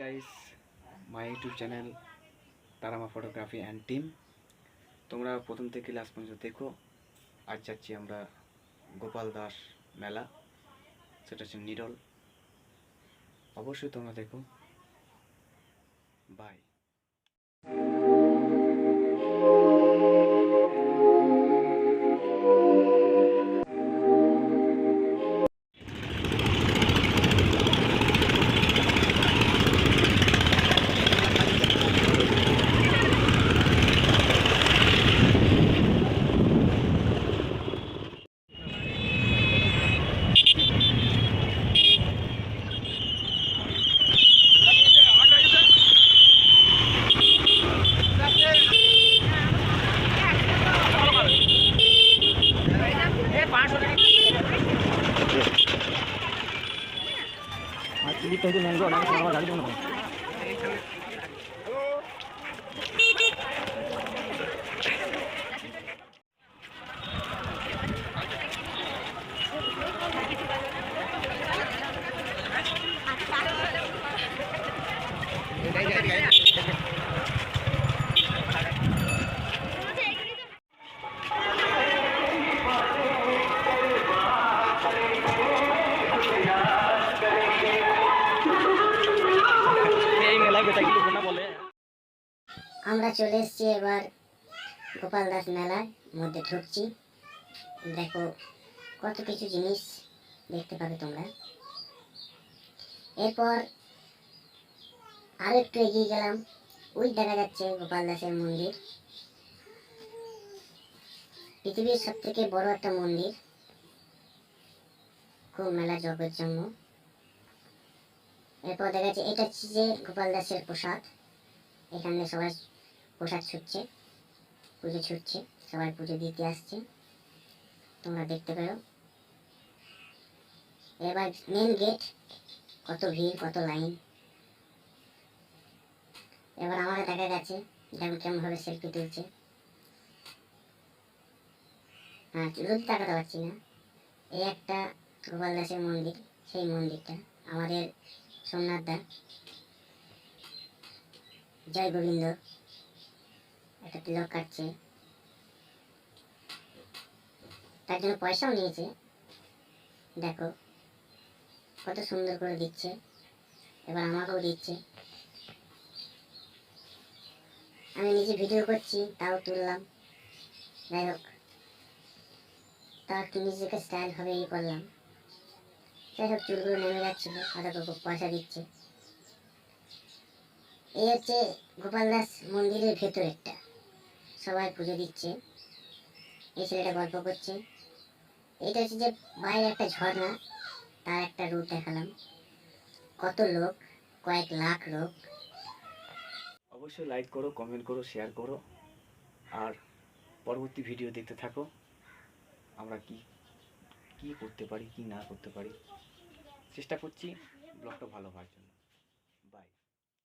Guys, my YouTube channel Tara Maa photography and team. তোমরা প্রথম থেকে লাস্ট পর্যন্ত দেখো। আজ যাচ্ছি আমরা গোপাল দাস মেলা, সেটা হচ্ছে নিরল। অবশ্যই তোমরা দেখো। বাই। আমরা চলে এসেছি এবার গোপাল দাস মেলার মধ্যে ঢুকছি। দেখো কত কিছু জিনিস দেখতে পাবে তোমরা। এরপর আরো একটু এগিয়ে গেলাম, ওই দেখা যাচ্ছে গোপাল দাসের মন্দির, পৃথিবীর সব থেকে বড় একটা মন্দির, খুব মেলা জগের জন্য। এরপর দেখা যাচ্ছে এটা হচ্ছে যে গোপাল দাসের প্রসাদ, এখানে সবাই প্রসাদ ছুটছে, পুজো ছুটছে, সবাই পুজো দিতে আসছে, তোমরা দেখতে পারো। এবার মেন গেট, কত ভিড়, কত লাইন। এবার আমাকে দেখা গেছে, দেখো কেমন ভাবে সেলফি তুলছে। হ্যাঁ, রোদ তাকাতে পারছি না। এই একটা গোপাল দাসের মন্দির, সেই মন্দিরটা আমাদের সোমনাথ দা, জয় গোবিন্দ, একটা তিলক কাটছে, তার জন্য পয়সাও নিয়েছে। দেখো কত সুন্দর করে দিচ্ছে, এবার আমাকেও দিচ্ছে। আমি নিজে ভিডিও করছি, তাও তুললাম। যাই হোক, তাও একটু নিজেকে স্টাইল ভাবে করলাম। যাই হোক, চুলগুলো নেমে যাচ্ছিল, হয়তো পয়সা দিচ্ছে। এই হচ্ছে গোপাল দাস মন্দিরের ভেতরেরটা, সবাই পুজো দিচ্ছে। এই ছেলেটা গল্প করছে। এটা হচ্ছে যে বাইরে একটা ঝর্ণা, তার একটা রূপ দেখালাম। কত লোক, কয়েক লাখ লোক। অবশ্যই লাইক করো, কমেন্ট করো, শেয়ার করো, আর পরবর্তী ভিডিও দেখতে থাকো। আমরা কি করতে পারি, কি না করতে পারি, চেষ্টা করছি ব্লগটা ভালো হওয়ার জন্য।